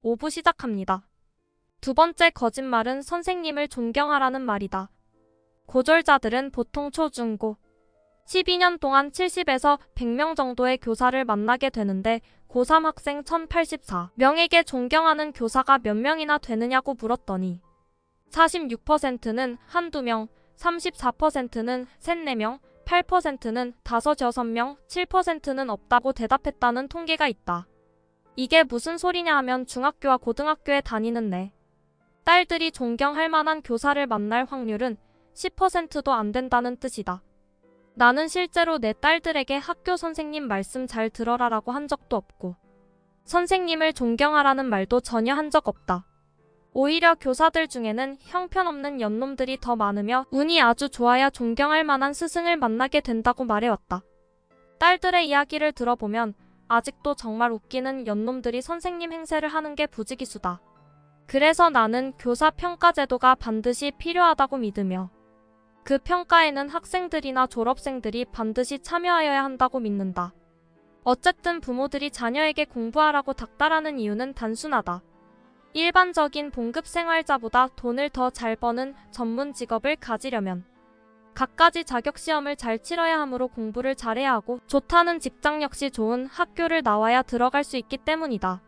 5부 시작합니다. 두 번째 거짓말은 선생님을 존경하라는 말이다. 고졸자들은 보통 초중고 12년 동안 70에서 100명 정도의 교사를 만나게 되는데 고3 학생 1084명에게 존경하는 교사가 몇 명이나 되느냐고 물었더니 46%는 한두 명, 34%는 셋네 명, 8%는 5-6명, 7%는 없다고 대답했다는 통계가 있다. 이게 무슨 소리냐 하면 중학교와 고등학교에 다니는 내 딸들이 존경할 만한 교사를 만날 확률은 10%도 안 된다는 뜻이다. 나는 실제로 내 딸들에게 학교 선생님 말씀 잘 들어라라고 한 적도 없고 선생님을 존경하라는 말도 전혀 한 적 없다. 오히려 교사들 중에는 형편없는 연놈들이 더 많으며 운이 아주 좋아야 존경할 만한 스승을 만나게 된다고 말해왔다. 딸들의 이야기를 들어보면 아직도 정말 웃기는 연놈들이 선생님 행세를 하는 게 부지기수다. 그래서 나는 교사 평가 제도가 반드시 필요하다고 믿으며 그 평가에는 학생들이나 졸업생들이 반드시 참여하여야 한다고 믿는다. 어쨌든 부모들이 자녀에게 공부하라고 닥달하는 이유는 단순하다. 일반적인 봉급 생활자보다 돈을 더 잘 버는 전문 직업을 가지려면 갖가지 자격시험을 잘 치러야 하므로 공부를 잘해야 하고 좋다는 직장 역시 좋은 학교를 나와야 들어갈 수 있기 때문이다.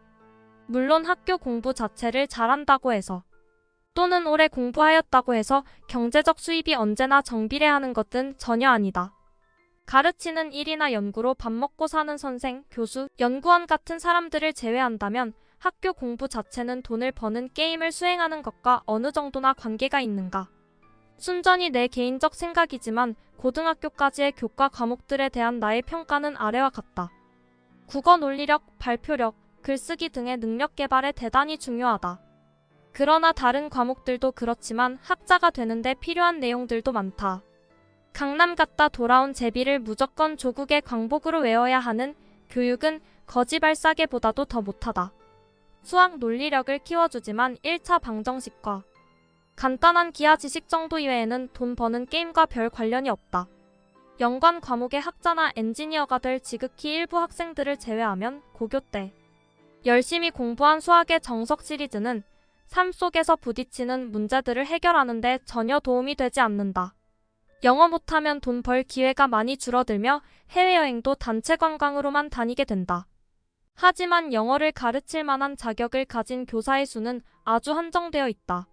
물론 학교 공부 자체를 잘한다고 해서 또는 오래 공부하였다고 해서 경제적 수입이 언제나 정비례하는 것은 전혀 아니다. 가르치는 일이나 연구로 밥 먹고 사는 선생, 교수, 연구원 같은 사람들을 제외한다면 학교 공부 자체는 돈을 버는 게임을 수행하는 것과 어느 정도나 관계가 있는가? 순전히 내 개인적 생각이지만 고등학교까지의 교과 과목들에 대한 나의 평가는 아래와 같다. 국어 논리력, 발표력, 글쓰기 등의 능력 개발에 대단히 중요하다. 그러나 다른 과목들도 그렇지만 학자가 되는데 필요한 내용들도 많다. 강남 갔다 돌아온 제비를 무조건 조국의 광복으로 외워야 하는 교육은 거지발사계보다도 더 못하다. 수학 논리력을 키워주지만 1차 방정식과 간단한 기하 지식 정도 이외에는 돈 버는 게임과 별 관련이 없다. 연관 과목의 학자나 엔지니어가 될 지극히 일부 학생들을 제외하면 고교 때 열심히 공부한 수학의 정석 시리즈는 삶 속에서 부딪히는 문제들을 해결하는 데 전혀 도움이 되지 않는다. 영어 못하면 돈 벌 기회가 많이 줄어들며 해외여행도 단체 관광으로만 다니게 된다. 하지만 영어를 가르칠 만한 자격을 가진 교사의 수는 아주 한정되어 있다.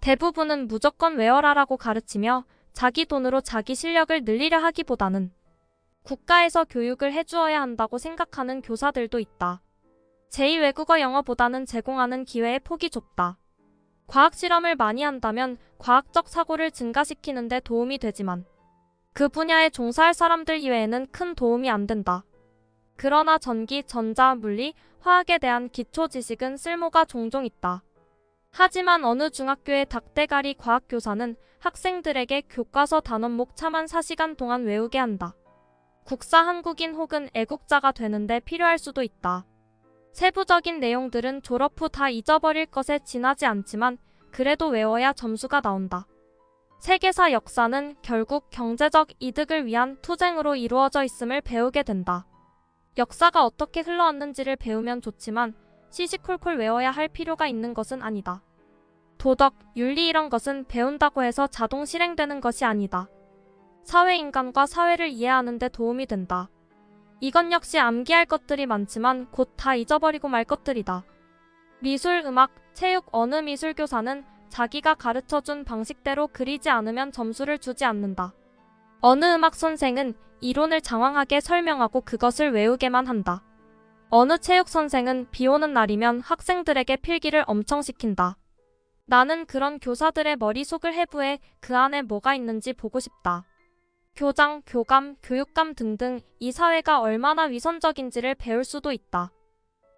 대부분은 무조건 외워라라고 가르치며 자기 돈으로 자기 실력을 늘리려 하기보다는 국가에서 교육을 해주어야 한다고 생각하는 교사들도 있다. 제2외국어 영어보다는 제공하는 기회의 폭이 좁다. 과학 실험을 많이 한다면 과학적 사고를 증가시키는 데 도움이 되지만 그 분야에 종사할 사람들 이외에는 큰 도움이 안 된다. 그러나 전기, 전자, 물리, 화학에 대한 기초 지식은 쓸모가 종종 있다. 하지만 어느 중학교의 닭대가리 과학교사는 학생들에게 교과서 단원목 차만 4시간 동안 외우게 한다. 국사 한국인 혹은 애국자가 되는데 필요할 수도 있다. 세부적인 내용들은 졸업 후 다 잊어버릴 것에 지나지 않지만 그래도 외워야 점수가 나온다. 세계사 역사는 결국 경제적 이득을 위한 투쟁으로 이루어져 있음을 배우게 된다. 역사가 어떻게 흘러왔는지를 배우면 좋지만 시시콜콜 외워야 할 필요가 있는 것은 아니다. 도덕, 윤리 이런 것은 배운다고 해서 자동 실행되는 것이 아니다. 사회인간과 사회를 이해하는 데 도움이 된다. 이건 역시 암기할 것들이 많지만 곧 다 잊어버리고 말 것들이다. 미술, 음악, 체육 어느 미술교사는 자기가 가르쳐준 방식대로 그리지 않으면 점수를 주지 않는다. 어느 음악 선생은 이론을 장황하게 설명하고 그것을 외우게만 한다. 어느 체육 선생은 비 오는 날이면 학생들에게 필기를 엄청 시킨다. 나는 그런 교사들의 머릿속을 해부해 그 안에 뭐가 있는지 보고 싶다. 교장, 교감, 교육감 등등 이 사회가 얼마나 위선적인지를 배울 수도 있다.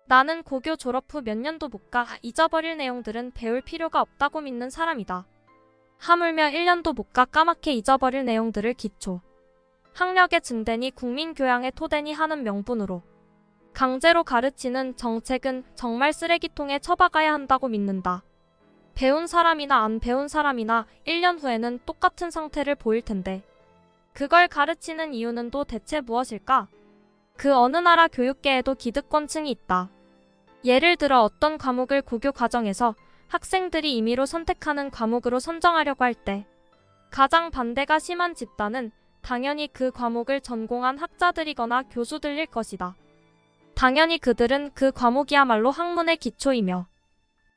나는 고교 졸업 후 몇 년도 못 가 잊어버릴 내용들은 배울 필요가 없다고 믿는 사람이다. 하물며 1년도 못 가 까맣게 잊어버릴 내용들을 기초 학력의 증대니 국민교양의 토대니 하는 명분으로 강제로 가르치는 정책은 정말 쓰레기통에 처박아야 한다고 믿는다. 배운 사람이나 안 배운 사람이나 1년 후에는 똑같은 상태를 보일 텐데 그걸 가르치는 이유는 또 대체 무엇일까? 그 어느 나라 교육계에도 기득권층이 있다. 예를 들어 어떤 과목을 고교 과정에서 학생들이 임의로 선택하는 과목으로 선정하려고 할 때 가장 반대가 심한 집단은 당연히 그 과목을 전공한 학자들이거나 교수들일 것이다. 당연히 그들은 그 과목이야말로 학문의 기초이며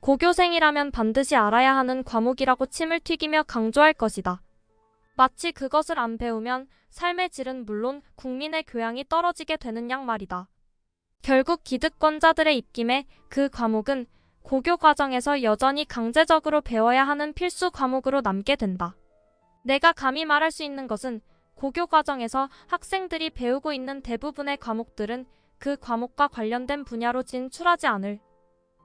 고교생이라면 반드시 알아야 하는 과목이라고 침을 튀기며 강조할 것이다. 마치 그것을 안 배우면 삶의 질은 물론 국민의 교양이 떨어지게 되는 양 말이다. 결국 기득권자들의 입김에 그 과목은 고교 과정에서 여전히 강제적으로 배워야 하는 필수 과목으로 남게 된다. 내가 감히 말할 수 있는 것은 고교 과정에서 학생들이 배우고 있는 대부분의 과목들은 그 과목과 관련된 분야로 진출하지 않을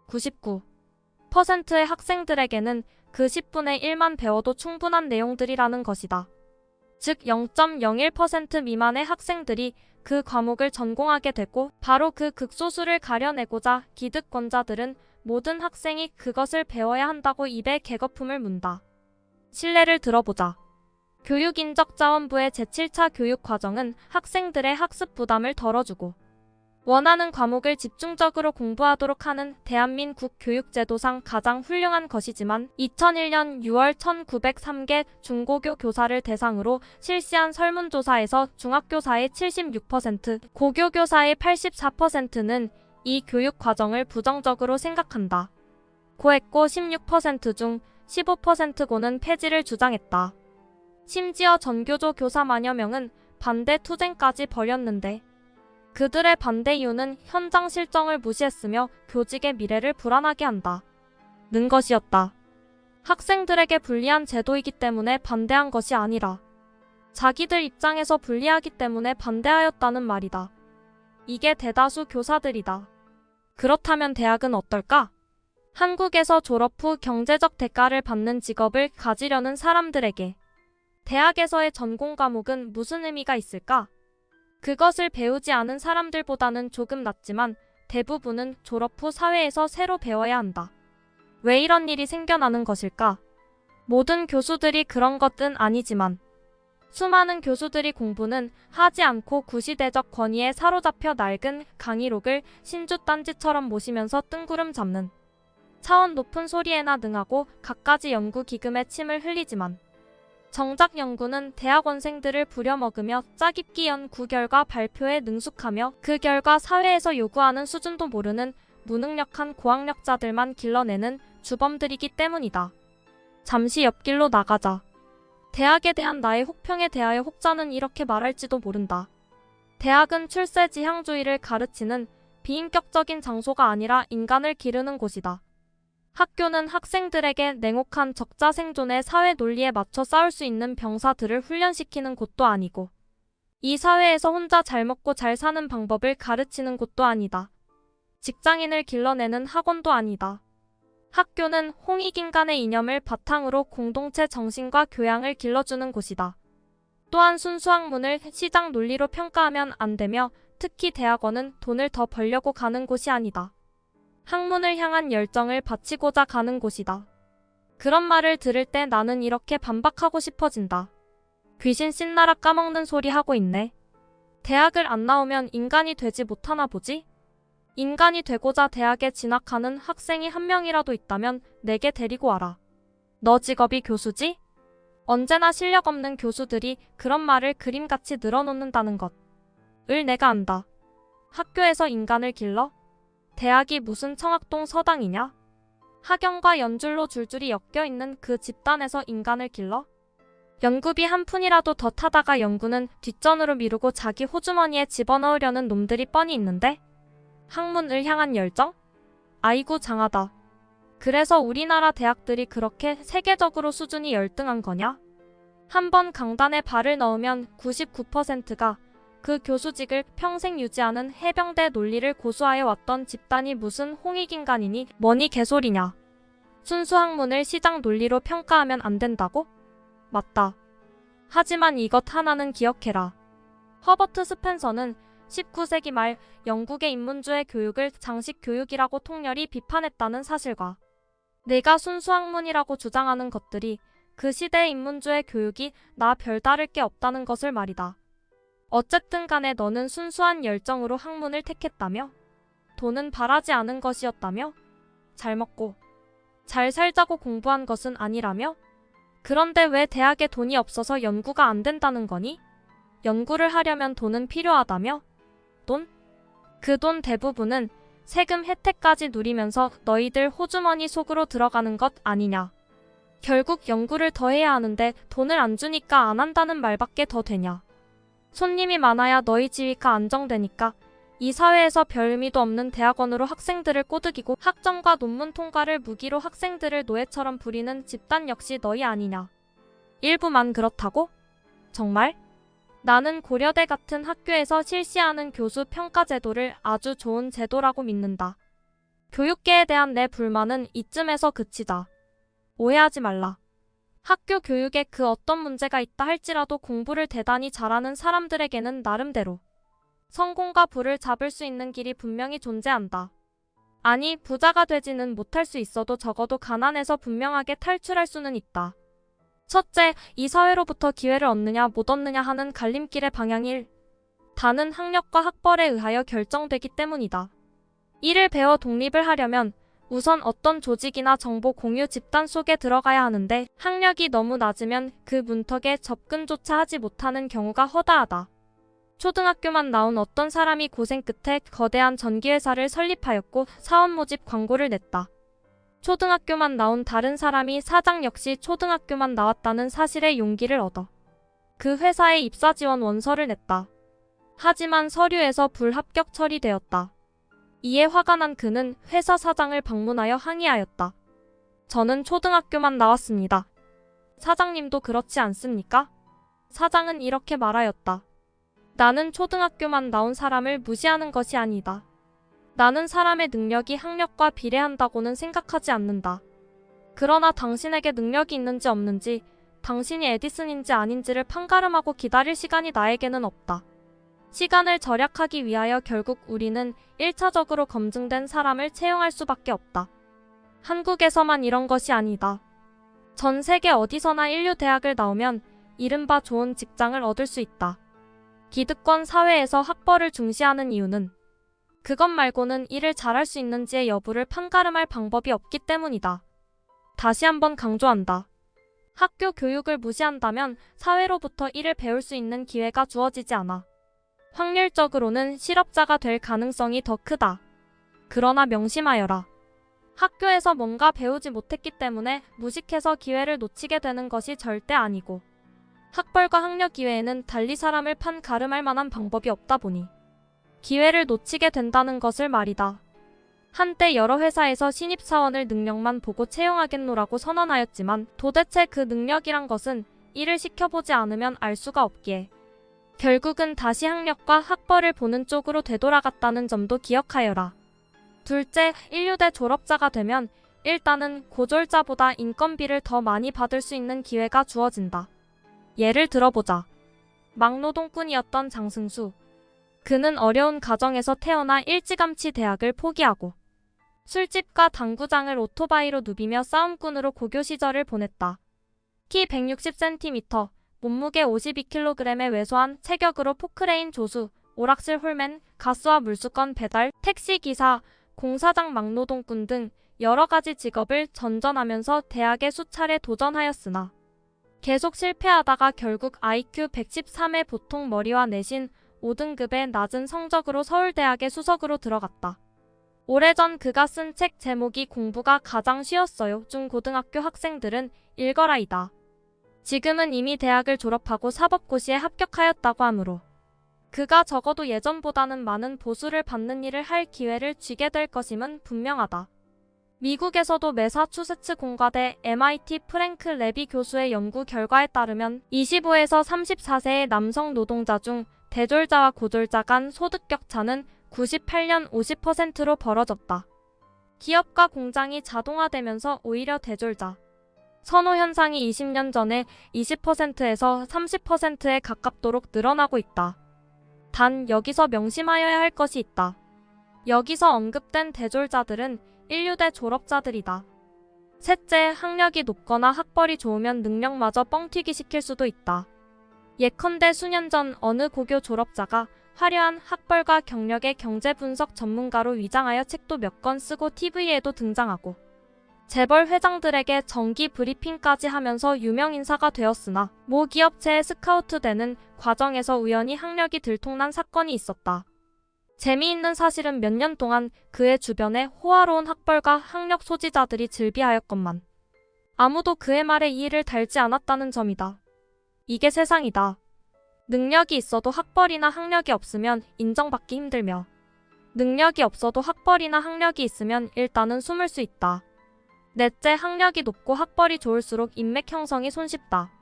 99%의 학생들에게는 그 10분의 1만 배워도 충분한 내용들이라는 것이다. 즉 0.01% 미만의 학생들이 그 과목을 전공하게 되고 바로 그 극소수를 가려내고자 기득권자들은 모든 학생이 그것을 배워야 한다고 입에 개거품을 문다. 실례를 들어보자. 교육인적자원부의 제7차 교육과정은 학생들의 학습 부담을 덜어주고 원하는 과목을 집중적으로 공부하도록 하는 대한민국 교육제도상 가장 훌륭한 것이지만 2001년 6월 1903개 중고교 교사를 대상으로 실시한 설문조사에서 중학교사의 76%, 고교교사의 84%는 이 교육과정을 부정적으로 생각한다. 고했고 16% 중 15%고는 폐지를 주장했다. 심지어 전교조 교사 만여 명은 반대 투쟁까지 벌였는데 그들의 반대 이유는 현장 실정을 무시했으며 교직의 미래를 불안하게 한다. 는 것이었다. 학생들에게 불리한 제도이기 때문에 반대한 것이 아니라 자기들 입장에서 불리하기 때문에 반대하였다는 말이다. 이게 대다수 교사들이다. 그렇다면 대학은 어떨까? 한국에서 졸업 후 경제적 대가를 받는 직업을 가지려는 사람들에게 대학에서의 전공 과목은 무슨 의미가 있을까? 그것을 배우지 않은 사람들보다는 조금 낫지만 대부분은 졸업 후 사회에서 새로 배워야 한다. 왜 이런 일이 생겨나는 것일까? 모든 교수들이 그런 것은 아니지만 수많은 교수들이 공부는 하지 않고 구시대적 권위에 사로잡혀 낡은 강의록을 신주딴지처럼 모시면서 뜬구름 잡는 차원 높은 소리에나 능하고 갖가지 연구 기금에 침을 흘리지만 정작 연구는 대학원생들을 부려먹으며 짜깁기 연구 결과 발표에 능숙하며 그 결과 사회에서 요구하는 수준도 모르는 무능력한 고학력자들만 길러내는 주범들이기 때문이다. 잠시 옆길로 나가자. 대학에 대한 나의 혹평에 대하여 혹자는 이렇게 말할지도 모른다. 대학은 출세지향주의를 가르치는 비인격적인 장소가 아니라 인간을 기르는 곳이다. 학교는 학생들에게 냉혹한 적자생존의 사회 논리에 맞춰 싸울 수 있는 병사들을 훈련시키는 곳도 아니고 이 사회에서 혼자 잘 먹고 잘 사는 방법을 가르치는 곳도 아니다. 직장인을 길러내는 학원도 아니다. 학교는 홍익인간의 이념을 바탕으로 공동체 정신과 교양을 길러주는 곳이다. 또한 순수학문을 시장 논리로 평가하면 안 되며 특히 대학원은 돈을 더 벌려고 가는 곳이 아니다. 학문을 향한 열정을 바치고자 가는 곳이다. 그런 말을 들을 때 나는 이렇게 반박하고 싶어진다. 귀신 씻나라 까먹는 소리 하고 있네. 대학을 안 나오면 인간이 되지 못하나 보지? 인간이 되고자 대학에 진학하는 학생이 한 명이라도 있다면 내게 데리고 와라. 너 직업이 교수지? 언제나 실력 없는 교수들이 그런 말을 그림같이 늘어놓는다는 것을 내가 안다. 학교에서 인간을 길러? 대학이 무슨 청학동 서당이냐? 학연과 연줄로 줄줄이 엮여있는 그 집단에서 인간을 길러? 연구비 한 푼이라도 더 타다가 연구는 뒷전으로 미루고 자기 호주머니에 집어넣으려는 놈들이 뻔히 있는데? 학문을 향한 열정? 아이고 장하다. 그래서 우리나라 대학들이 그렇게 세계적으로 수준이 열등한 거냐? 한번 강단에 발을 넣으면 99%가 그 교수직을 평생 유지하는 해병대 논리를 고수하여 왔던 집단이 무슨 홍익인간이니 뭐니 개소리냐. 순수학문을 시장 논리로 평가하면 안 된다고? 맞다. 하지만 이것 하나는 기억해라. 허버트 스펜서는 19세기 말 영국의 인문주의 교육을 장식 교육이라고 통렬히 비판했다는 사실과 내가 순수학문이라고 주장하는 것들이 그 시대의 인문주의 교육이 나 별다를 게 없다는 것을 말이다. 어쨌든 간에 너는 순수한 열정으로 학문을 택했다며? 돈은 바라지 않은 것이었다며? 잘 먹고 잘 살자고 공부한 것은 아니라며? 그런데 왜 대학에 돈이 없어서 연구가 안 된다는 거니? 연구를 하려면 돈은 필요하다며? 돈? 그 돈 대부분은 세금 혜택까지 누리면서 너희들 호주머니 속으로 들어가는 것 아니냐. 결국 연구를 더 해야 하는데 돈을 안 주니까 안 한다는 말밖에 더 되냐. 손님이 많아야 너희 지위가 안정되니까 이 사회에서 별 의미도 없는 대학원으로 학생들을 꼬드기고 학점과 논문 통과를 무기로 학생들을 노예처럼 부리는 집단 역시 너희 아니냐. 일부만 그렇다고? 정말? 나는 고려대 같은 학교에서 실시하는 교수 평가 제도를 아주 좋은 제도라고 믿는다. 교육계에 대한 내 불만은 이쯤에서 그치자. 오해하지 말라. 학교 교육에 그 어떤 문제가 있다 할지라도 공부를 대단히 잘하는 사람들에게는 나름대로 성공과 부를 잡을 수 있는 길이 분명히 존재한다. 아니, 부자가 되지는 못할 수 있어도 적어도 가난에서 분명하게 탈출할 수는 있다. 첫째, 이 사회로부터 기회를 얻느냐 못 얻느냐 하는 갈림길의 방향일 다는 학력과 학벌에 의하여 결정되기 때문이다. 이를 배워 독립을 하려면 우선 어떤 조직이나 정보 공유 집단 속에 들어가야 하는데 학력이 너무 낮으면 그 문턱에 접근조차 하지 못하는 경우가 허다하다. 초등학교만 나온 어떤 사람이 고생 끝에 거대한 전기회사를 설립하였고 사원 모집 광고를 냈다. 초등학교만 나온 다른 사람이 사장 역시 초등학교만 나왔다는 사실에 용기를 얻어 그 회사에 입사 지원 원서를 냈다. 하지만 서류에서 불합격 처리되었다. 이에 화가 난 그는 회사 사장을 방문하여 항의하였다. 저는 초등학교만 나왔습니다. 사장님도 그렇지 않습니까? 사장은 이렇게 말하였다. 나는 초등학교만 나온 사람을 무시하는 것이 아니다. 나는 사람의 능력이 학력과 비례한다고는 생각하지 않는다. 그러나 당신에게 능력이 있는지 없는지, 당신이 에디슨인지 아닌지를 판가름하고 기다릴 시간이 나에게는 없다. 시간을 절약하기 위하여 결국 우리는 1차적으로 검증된 사람을 채용할 수밖에 없다. 한국에서만 이런 것이 아니다. 전 세계 어디서나 인류 대학을 나오면 이른바 좋은 직장을 얻을 수 있다. 기득권 사회에서 학벌을 중시하는 이유는 그것 말고는 일을 잘할 수 있는지의 여부를 판가름할 방법이 없기 때문이다. 다시 한번 강조한다. 학교 교육을 무시한다면 사회로부터 일을 배울 수 있는 기회가 주어지지 않아. 확률적으로는 실업자가 될 가능성이 더 크다. 그러나 명심하여라. 학교에서 뭔가 배우지 못했기 때문에 무식해서 기회를 놓치게 되는 것이 절대 아니고 학벌과 학력 이외에는 달리 사람을 판가름할 만한 방법이 없다 보니 기회를 놓치게 된다는 것을 말이다. 한때 여러 회사에서 신입사원을 능력만 보고 채용하겠노라고 선언하였지만 도대체 그 능력이란 것은 일을 시켜보지 않으면 알 수가 없기에 결국은 다시 학력과 학벌을 보는 쪽으로 되돌아갔다는 점도 기억하여라. 둘째, 인류대 졸업자가 되면 일단은 고졸자보다 인건비를 더 많이 받을 수 있는 기회가 주어진다. 예를 들어보자. 막노동꾼이었던 장승수. 그는 어려운 가정에서 태어나 일찌감치 대학을 포기하고 술집과 당구장을 오토바이로 누비며 싸움꾼으로 고교 시절을 보냈다. 키 160cm, 몸무게 52kg의 왜소한 체격으로 포크레인 조수, 오락실 홀맨, 가스와 물수건 배달, 택시기사, 공사장 막노동꾼 등 여러 가지 직업을 전전하면서 대학에 수차례 도전하였으나 계속 실패하다가 결국 IQ 113의 보통 머리와 내신 5등급의 낮은 성적으로 서울대학의 수석으로 들어갔다. 오래전 그가 쓴 책 제목이 공부가 가장 쉬웠어요. 중고등학교 학생들은 읽어라이다. 지금은 이미 대학을 졸업하고 사법고시에 합격하였다고 하므로 그가 적어도 예전보다는 많은 보수를 받는 일을 할 기회를 쥐게 될 것임은 분명하다. 미국에서도 매사추세츠 공과대 MIT 프랭크 레비 교수의 연구 결과에 따르면 25에서 34세의 남성 노동자 중 대졸자와 고졸자 간 소득 격차는 98년 50%로 벌어졌다. 기업과 공장이 자동화되면서 오히려 대졸자 선호 현상이 20년 전에 20%에서 30%에 가깝도록 늘어나고 있다. 단 여기서 명심하여야 할 것이 있다. 여기서 언급된 대졸자들은 인류대 졸업자들이다. 셋째, 학력이 높거나 학벌이 좋으면 능력마저 뻥튀기 시킬 수도 있다. 예컨대 수년 전 어느 고교 졸업자가 화려한 학벌과 경력의 경제분석 전문가로 위장하여 책도 몇 권 쓰고 TV에도 등장하고 재벌 회장들에게 정기 브리핑까지 하면서 유명인사가 되었으나 모 기업체에 스카우트되는 과정에서 우연히 학력이 들통난 사건이 있었다. 재미있는 사실은 몇 년 동안 그의 주변에 호화로운 학벌과 학력 소지자들이 즐비하였건만 아무도 그의 말에 이의를 달지 않았다는 점이다. 이게 세상이다. 능력이 있어도 학벌이나 학력이 없으면 인정받기 힘들며 능력이 없어도 학벌이나 학력이 있으면 일단은 숨을 수 있다. 넷째, 학력이 높고 학벌이 좋을수록 인맥 형성이 손쉽다.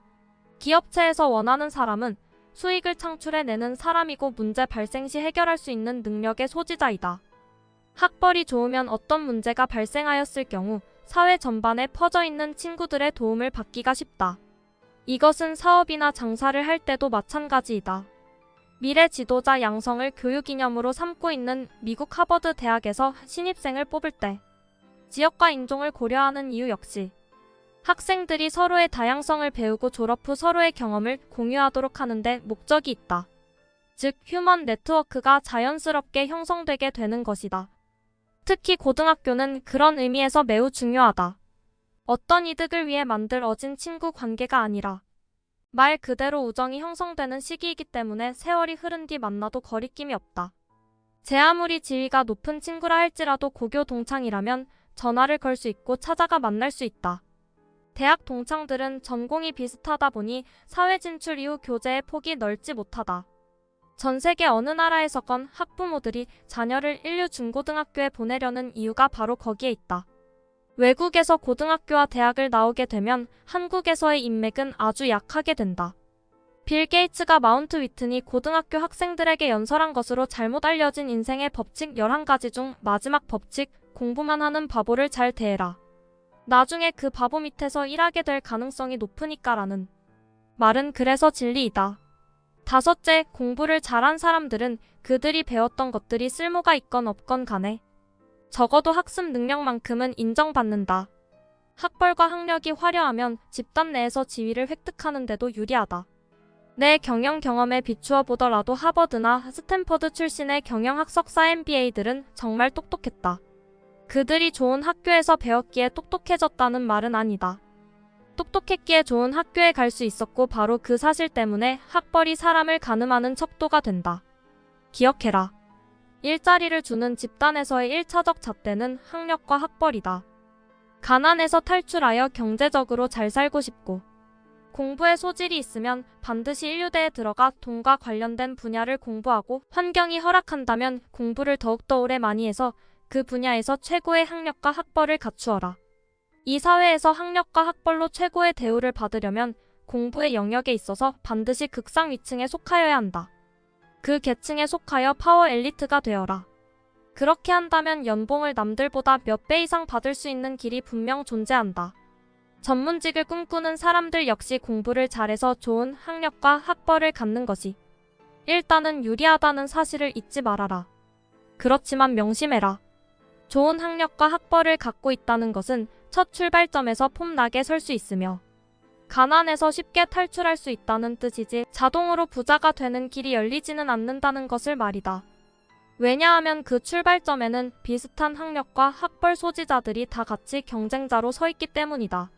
기업체에서 원하는 사람은 수익을 창출해내는 사람이고 문제 발생 시 해결할 수 있는 능력의 소지자이다. 학벌이 좋으면 어떤 문제가 발생하였을 경우 사회 전반에 퍼져 있는 친구들의 도움을 받기가 쉽다. 이것은 사업이나 장사를 할 때도 마찬가지이다. 미래 지도자 양성을 교육 이념으로 삼고 있는 미국 하버드 대학에서 신입생을 뽑을 때 지역과 인종을 고려하는 이유 역시 학생들이 서로의 다양성을 배우고 졸업 후 서로의 경험을 공유하도록 하는데 목적이 있다. 즉, 휴먼 네트워크가 자연스럽게 형성되게 되는 것이다. 특히 고등학교는 그런 의미에서 매우 중요하다. 어떤 이득을 위해 만들어진 친구 관계가 아니라 말 그대로 우정이 형성되는 시기이기 때문에 세월이 흐른 뒤 만나도 거리낌이 없다. 제 아무리 지위가 높은 친구라 할지라도 고교 동창이라면 전화를 걸 수 있고 찾아가 만날 수 있다. 대학 동창들은 전공이 비슷하다 보니 사회 진출 이후 교제의 폭이 넓지 못하다. 전 세계 어느 나라에서건 학부모들이 자녀를 인류 중고등학교에 보내려는 이유가 바로 거기에 있다. 외국에서 고등학교와 대학을 나오게 되면 한국에서의 인맥은 아주 약하게 된다. 빌 게이츠가 마운트 위트니 고등학교 학생들에게 연설한 것으로 잘못 알려진 인생의 법칙 11가지 중 마지막 법칙, 공부만 하는 바보를 잘 대해라. 나중에 그 바보 밑에서 일하게 될 가능성이 높으니까라는 말은 그래서 진리이다. 다섯째, 공부를 잘한 사람들은 그들이 배웠던 것들이 쓸모가 있건 없건 간에 적어도 학습 능력만큼은 인정받는다. 학벌과 학력이 화려하면 집단 내에서 지위를 획득하는 데도 유리하다. 내 경영 경험에 비추어 보더라도 하버드나 스탠퍼드 출신의 경영학석 MBA들은 정말 똑똑했다. 그들이 좋은 학교에서 배웠기에 똑똑해졌다는 말은 아니다. 똑똑했기에 좋은 학교에 갈 수 있었고 바로 그 사실 때문에 학벌이 사람을 가늠하는 척도가 된다. 기억해라. 일자리를 주는 집단에서의 1차적 잣대는 학력과 학벌이다. 가난에서 탈출하여 경제적으로 잘 살고 싶고 공부에 소질이 있으면 반드시 인류대에 들어가 돈과 관련된 분야를 공부하고 환경이 허락한다면 공부를 더욱더 오래 많이 해서 그 분야에서 최고의 학력과 학벌을 갖추어라. 이 사회에서 학력과 학벌로 최고의 대우를 받으려면 공부의 영역에 있어서 반드시 극상위층에 속하여야 한다. 그 계층에 속하여 파워 엘리트가 되어라. 그렇게 한다면 연봉을 남들보다 몇 배 이상 받을 수 있는 길이 분명 존재한다. 전문직을 꿈꾸는 사람들 역시 공부를 잘해서 좋은 학력과 학벌을 갖는 것이 일단은 유리하다는 사실을 잊지 말아라. 그렇지만 명심해라. 좋은 학력과 학벌을 갖고 있다는 것은 첫 출발점에서 폼나게 설 수 있으며 가난에서 쉽게 탈출할 수 있다는 뜻이지 자동으로 부자가 되는 길이 열리지는 않는다는 것을 말이다. 왜냐하면 그 출발점에는 비슷한 학력과 학벌 소지자들이 다 같이 경쟁자로 서 있기 때문이다.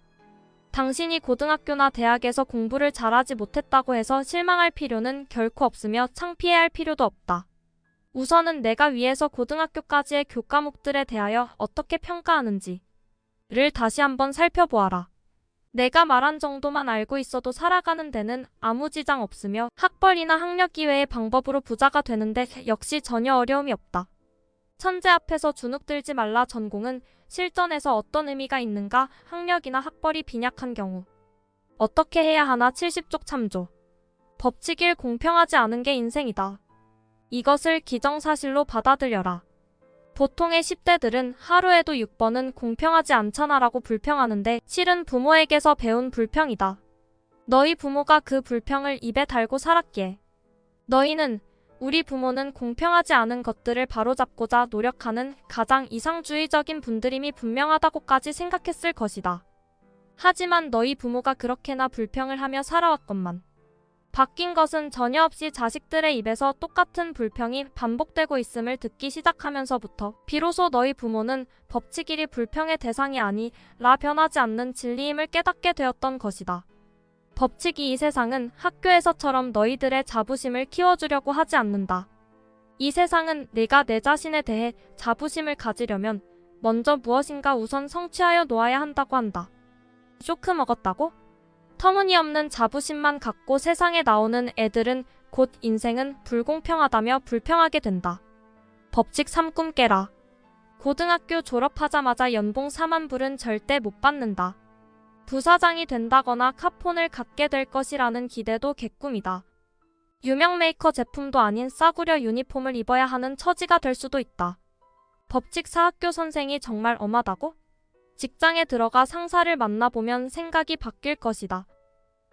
당신이 고등학교나 대학에서 공부를 잘하지 못했다고 해서 실망할 필요는 결코 없으며 창피해할 필요도 없다. 우선은 내가 위에서 고등학교까지의 교과목들에 대하여 어떻게 평가하는지를 다시 한번 살펴보아라. 내가 말한 정도만 알고 있어도 살아가는 데는 아무 지장 없으며 학벌이나 학력 이외의 방법으로 부자가 되는데 역시 전혀 어려움이 없다. 천재 앞에서 주눅들지 말라. 전공은 실전에서 어떤 의미가 있는가? 학력이나 학벌이 빈약한 경우 어떻게 해야 하나? 70쪽 참조. 법칙 1. 공평하지 않은 게 인생이다. 이것을 기정사실로 받아들여라. 보통의 10대들은 하루에도 6번은 공평하지 않잖아라고 불평하는데 실은 부모에게서 배운 불평이다. 너희 부모가 그 불평을 입에 달고 살았기에 너희는 우리 부모는 공평하지 않은 것들을 바로잡고자 노력하는 가장 이상주의적인 분들임이 분명하다고까지 생각했을 것이다. 하지만 너희 부모가 그렇게나 불평을 하며 살아왔건만 바뀐 것은 전혀 없이 자식들의 입에서 똑같은 불평이 반복되고 있음을 듣기 시작하면서부터 비로소 너희 부모는 법칙일이 불평의 대상이 아니라 변하지 않는 진리임을 깨닫게 되었던 것이다. 법칙이 이 세상은 학교에서처럼 너희들의 자부심을 키워주려고 하지 않는다. 이 세상은 내가 내 자신에 대해 자부심을 가지려면 먼저 무엇인가 우선 성취하여 놓아야 한다고 한다. 쇼크 먹었다고? 터무니없는 자부심만 갖고 세상에 나오는 애들은 곧 인생은 불공평하다며 불평하게 된다. 법칙 3 꿈 깨라. 고등학교 졸업하자마자 연봉 4만 불은 절대 못 받는다. 부사장이 된다거나 카폰을 갖게 될 것이라는 기대도 개꿈이다. 유명 메이커 제품도 아닌 싸구려 유니폼을 입어야 하는 처지가 될 수도 있다. 법칙 4 학교 선생이 정말 엄하다고? 직장에 들어가 상사를 만나보면 생각이 바뀔 것이다.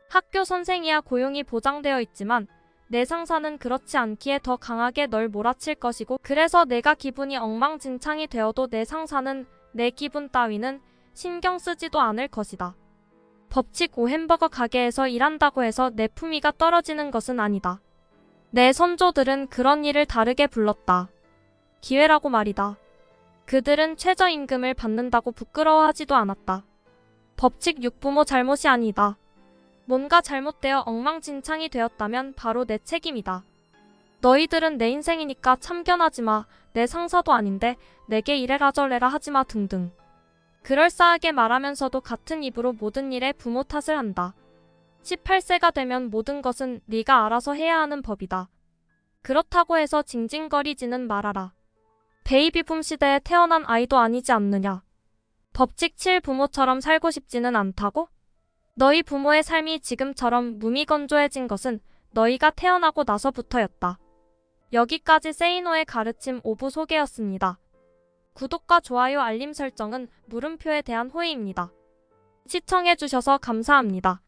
학교 선생이야 고용이 보장되어 있지만 내 상사는 그렇지 않기에 더 강하게 널 몰아칠 것이고 그래서 내가 기분이 엉망진창이 되어도 내 상사는 내 기분 따위는 신경 쓰지도 않을 것이다. 법칙 5 햄버거 가게에서 일한다고 해서 내 품위가 떨어지는 것은 아니다. 내 선조들은 그런 일을 다르게 불렀다. 기회라고 말이다. 그들은 최저임금을 받는다고 부끄러워하지도 않았다. 법칙 6 부모 잘못이 아니다. 뭔가 잘못되어 엉망진창이 되었다면 바로 내 책임이다. 너희들은 내 인생이니까 참견하지 마. 내 상사도 아닌데 내게 이래라 저래라 하지 마 등등. 그럴싸하게 말하면서도 같은 입으로 모든 일에 부모 탓을 한다. 18세가 되면 모든 것은 네가 알아서 해야 하는 법이다. 그렇다고 해서 징징거리지는 말아라. 베이비붐 시대에 태어난 아이도 아니지 않느냐. 법칙 7 부모처럼 살고 싶지는 않다고? 너희 부모의 삶이 지금처럼 무미건조해진 것은 너희가 태어나고 나서부터였다. 여기까지 세이노의 가르침 5부 소개였습니다. 구독과 좋아요 알림 설정은 물음표에 대한 호의입니다. 시청해주셔서 감사합니다.